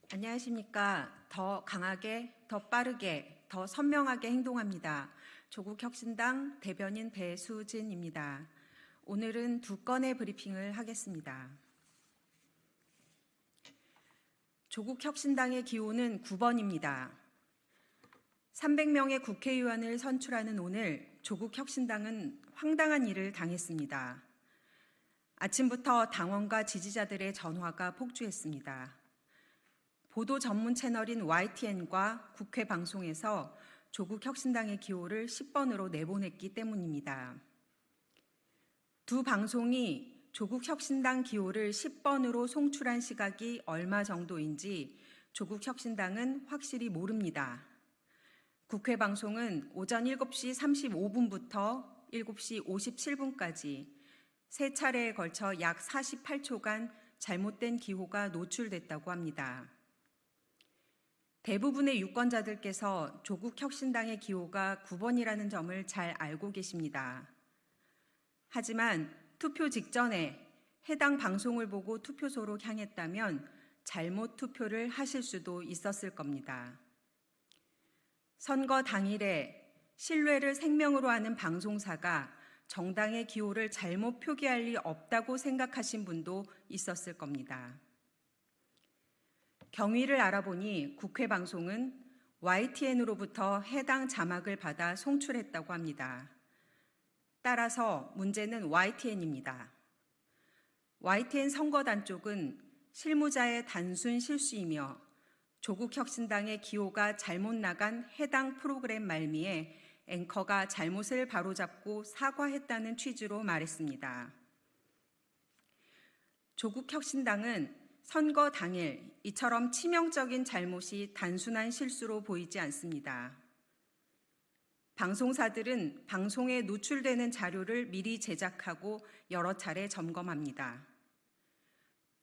안녕하십니까. 더 강하게, 더 빠르게, 더 선명하게 행동합니다. 조국혁신당 대변인 배수진입니다. 오늘은 두 건의 브리핑을 하겠습니다. 조국혁신당의 기호는 9번입니다. 300명의 국회의원을 선출하는 오늘 조국혁신당은 황당한 일을 당했습니다. 아침부터 당원과 지지자들의 전화가 폭주했습니다. 보도 전문 채널인 YTN과 국회 방송에서 조국혁신당의 기호를 10번으로 내보냈기 때문입니다. 두 방송이 조국혁신당 기호를 10번으로 송출한 시각이 얼마 정도인지 조국혁신당은 확실히 모릅니다. 국회 방송은 오전 7시 35분부터 7시 57분까지 세 차례에 걸쳐 약 48초간 잘못된 기호가 노출됐다고 합니다. 대부분의 유권자들께서 조국혁신당의 기호가 9번이라는 점을 잘 알고 계십니다. 하지만 투표 직전에 해당 방송을 보고 투표소로 향했다면 잘못 투표를 하실 수도 있었을 겁니다. 선거 당일에 신뢰를 생명으로 하는 방송사가 정당의 기호를 잘못 표기할 리 없다고 생각하신 분도 있었을 겁니다. 경위를 알아보니 국회 방송은 YTN으로부터 해당 자막을 받아 송출했다고 합니다. 따라서 문제는 YTN입니다. YTN 선거단 쪽은 실무자의 단순 실수이며 조국혁신당의 기호가 잘못 나간 해당 프로그램 말미에 앵커가 잘못을 바로잡고 사과했다는 취지로 말했습니다. 조국혁신당은 선거 당일 이처럼 치명적인 잘못이 단순한 실수로 보이지 않습니다. 방송사들은 방송에 노출되는 자료를 미리 제작하고 여러 차례 점검합니다.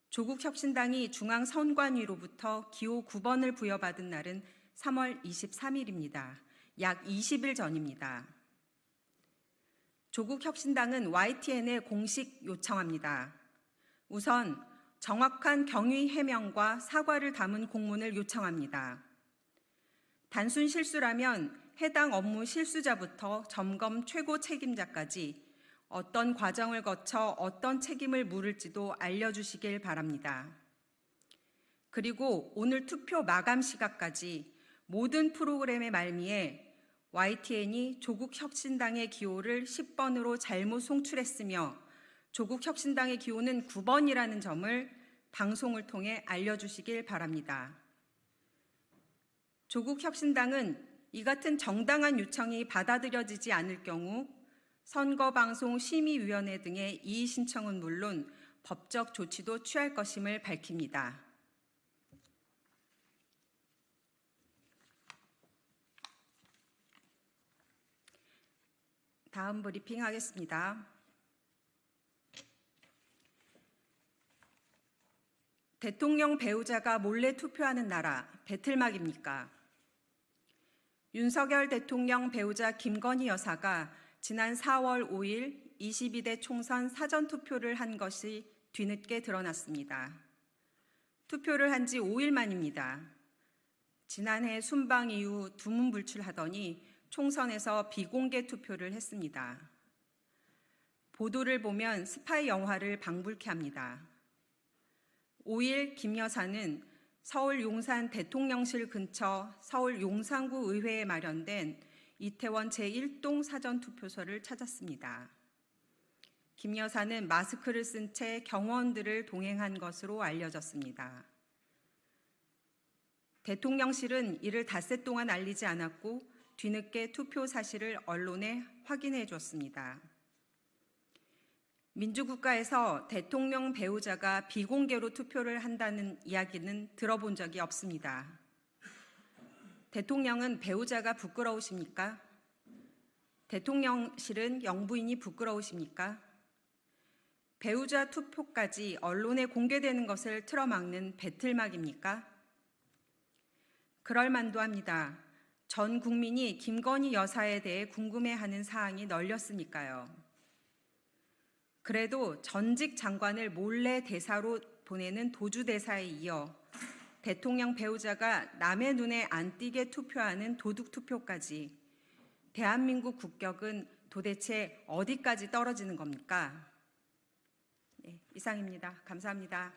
조국혁신당이 중앙선관위로부터 기호 9번을 부여받은 날은 3월 23일입니다. 약 20일 전입니다. 조국혁신당은 YTN에 공식 요청합니다. 우선 정확한 경위 해명과 사과를 담은 공문을 요청합니다. 단순 실수라면 해당 업무 실수자부터 점검 최고 책임자까지 어떤 과정을 거쳐 어떤 책임을 물을지도 알려주시길 바랍니다. 그리고 오늘 투표 마감 시각까지 모든 프로그램의 말미에 YTN이 조국혁신당의 기호를 10번으로 잘못 송출했으며 조국혁신당의 기호는 9번이라는 점을 방송을 통해 알려주시길 바랍니다. 조국혁신당은 이 같은 정당한 요청이 받아들여지지 않을 경우 선거방송심의위원회 등의 이의 신청은 물론 법적 조치도 취할 것임을 밝힙니다. 다음 브리핑 하겠습니다. 대통령 배우자가 몰래 투표하는 나라, 배틀막입니까? 윤석열 대통령 배우자 김건희 여사가 지난 4월 5일 22대 총선 사전투표를 한 것이 뒤늦게 드러났습니다. 투표를 한 지 5일 만입니다. 지난해 순방 이후 두문불출하더니 총선에서 비공개 투표를 했습니다. 보도를 보면 스파이 영화를 방불케 합니다. 5일 김 여사는 서울 용산 대통령실 근처 서울 용산구 의회에 마련된 이태원 제1동 사전투표소를 찾았습니다. 김 여사는 마스크를 쓴 채 경호원들을 동행한 것으로 알려졌습니다. 대통령실은 이를 닷새 동안 알리지 않았고 뒤늦게 투표 사실을 언론에 확인해 줬습니다. 민주국가에서 대통령 배우자가 비공개로 투표를 한다는 이야기는 들어본 적이 없습니다. 대통령은 배우자가 부끄러우십니까? 대통령실은 영부인이 부끄러우십니까? 배우자 투표까지 언론에 공개되는 것을 틀어막는 배틀막입니까? 그럴 만도 합니다. 전 국민이 김건희 여사에 대해 궁금해하는 사항이 널렸으니까요. 그래도 전직 장관을 몰래 대사로 보내는 도주대사에 이어 대통령 배우자가 남의 눈에 안 띄게 투표하는 도둑 투표까지 대한민국 국격은 도대체 어디까지 떨어지는 겁니까? 네, 이상입니다. 감사합니다.